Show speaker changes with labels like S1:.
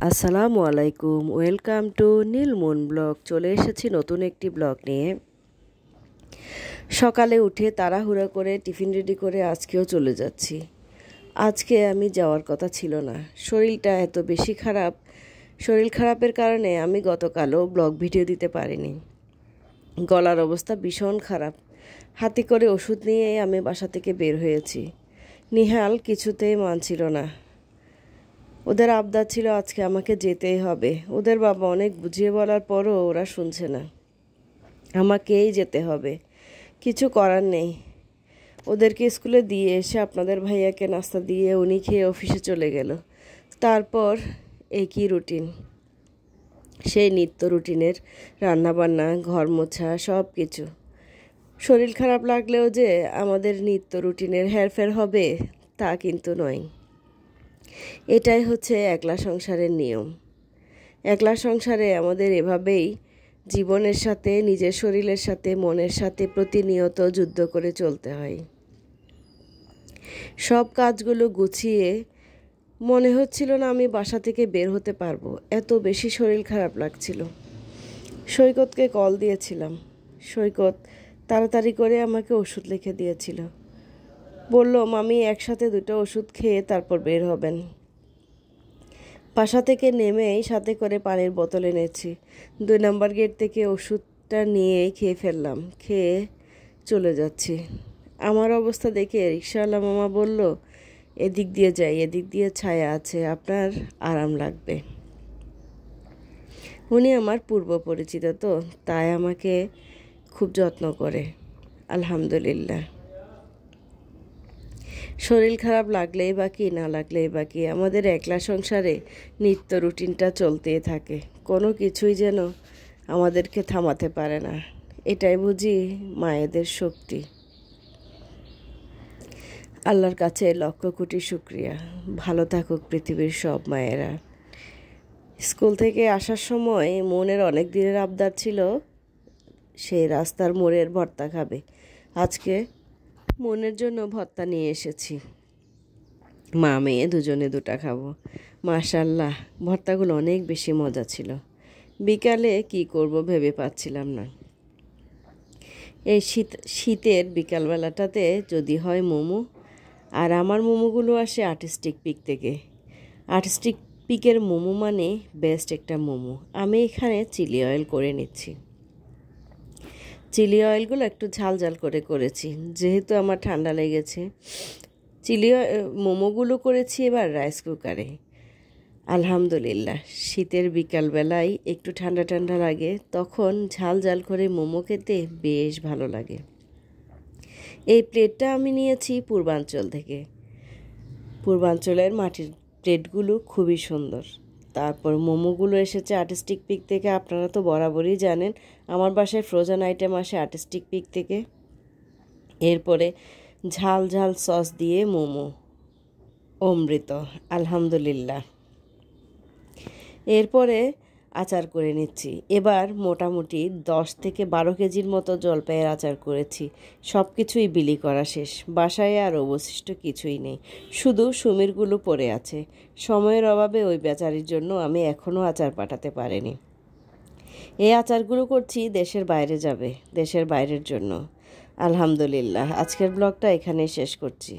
S1: আসসালামু আলাইকুম, welcome to Neel moon blog. চলে এসেছি নতুন একটি ব্লগ নিয়ে। সকালে উঠে তাড়াহুড়া করে টিফিন রেডি করে আজকেও চলে যাচ্ছি। আজকে আমি যাওয়ার কথা ছিল না, শরীরটা এত বেশি খারাপ। শরীর খারাপের কারণে আমি গতকালও ব্লগ ভিডিও দিতে পারিনি। গলার অবস্থা ভীষণ খারাপ। হাতে করে ওষুধ নিয়ে আমি বাসা থেকে বের হয়েছি। নিহাল কিছুতেই মানছিল না। ওদের আবদার ছিল আজকে আমাকে যেতেই হবে। ওদের বাবা অনেক বুঝিয়ে বলার পরও ওরা শুনছে না, আমাকেই যেতে হবে। কিছু করার নেই। ওদেরকে স্কুলে দিয়ে এসে আপনাদের ভাইয়াকে নাস্তা দিয়ে উনি খেয়ে অফিসে চলে গেল। তারপর একই রুটিন, সেই নিত্য রুটিনের রান্নাবান্না, ঘর মোছা, সব কিছু। শরীর খারাপ লাগলেও যে আমাদের নিত্য রুটিনের হেরফের হবে তা কিন্তু নয়। এটাই হচ্ছে একলা সংসারের নিয়ম। একলা সংসারে আমাদের এভাবেই জীবনের সাথে, নিজের শরীরের সাথে, মনের সাথে প্রতিনিয়ত যুদ্ধ করে চলতে হয়। সব কাজগুলো গুছিয়ে মনে হচ্ছিল না আমি বাসা থেকে বের হতে পারবো, এত বেশি শরীর খারাপ লাগছিল। সৈকতকে কল দিয়েছিলাম। সৈকত তাড়াতাড়ি করে আমাকে ওষুধ লিখে দিয়েছিল। বলল মামি একসাথে 2টা ওষুধ খেয়ে তারপর বের হবেন। বাসা থেকে নেমেই সাথে করে পানির বোতল এনেছি। 2 নম্বর গেট থেকে ওষুধটা নিয়েই খেয়ে ফেললাম। খেয়ে চলে যাচ্ছি। আমার অবস্থা দেখে রিকশাওয়ালা মামা বলল, এদিক দিয়ে যাই, এদিক দিয়ে ছায়া আছে, আপনার আরাম লাগবে। উনি আমার পূর্ব পরিচিত, তো তাই আমাকে খুব যত্ন করে। আলহামদুলিল্লাহ। শরীর খারাপ লাগলেই বা কি, না লাগলেই বা কি, আমাদের একলা সংসারে নিত্য রুটিনটা চলতেই থাকে। কোনো কিছুই যেন আমাদেরকে থামাতে পারে না। এটাই বুঝি মায়েদের শক্তি। আল্লাহর কাছে লক্ষ কোটি শুকরিয়া। ভালো থাকুক পৃথিবীর সব মায়েরা। স্কুল থেকে আসার সময় মনের অনেক দিনের আবদার ছিল সেই রাস্তার মোড়ের ভর্তা খাবে। আজকে মনের জন্য ভর্তা নিয়ে এসেছি। মা মেয়ে দুজনে 2টা খাবো। মাশাআল্লাহ, ভর্তাগুলো অনেক বেশি মজা ছিল। বিকালে কি করব ভেবে পাচ্ছিলাম না। এই শীতের বিকালবেলাটাতে যদি হয় মোমো, আর আমার মোমোগুলো আসে আর্টিস্টিক পিক থেকে। আর্টিস্টিক পিকের মোমো মানে বেস্ট একটা মোমো। আমি এখানে চিলি অয়েল করে নিচ্ছি। চিলি অয়েলগুলো একটু ঝাল ঝাল করে করেছি, যেহেতু আমার ঠান্ডা লেগেছে। মোমোগুলো করেছি এবার রাইস কুকারে। আলহামদুলিল্লাহ, শীতের বিকালবেলায় একটু ঠান্ডা ঠান্ডা লাগে, তখন ঝাল ঝাল করে মোমো খেতে বেশ ভালো লাগে। এই প্লেটটা আমি নিয়েছি পূর্বাঞ্চল থেকে। পূর্বাঞ্চলের মাটির প্লেটগুলো খুবই সুন্দর। তারপর মোমোগুলো এসেছে আর্টিস্টিক পিক থেকে। আপনারা তো বরাবরই জানেন আমার বাসায় ফ্রোজেন আইটেম আসে আর্টিস্টিক পিক থেকে। এরপরে ঝাল ঝাল সস দিয়ে মোমো, অমৃত। আলহামদুলিল্লাহ। এরপরে আচার করে নিচ্ছি। এবার মোটামুটি 10 থেকে 12 কেজির মতো জলপাইয়ের আচার করেছি। সব কিছুই বিলি করা শেষ। বাসায় আর অবশিষ্ট কিছুই নেই, শুধু সুমিরগুলো পড়ে আছে। সময়ের অভাবে ওই বেচারির জন্য আমি এখনও আচার পাঠাতে পারিনি। এই আচারগুলো করছি দেশের বাইরে যাবে, দেশের বাইরের জন্য। আলহামদুলিল্লাহ, আজকের ব্লগটা এখানেই শেষ করছি।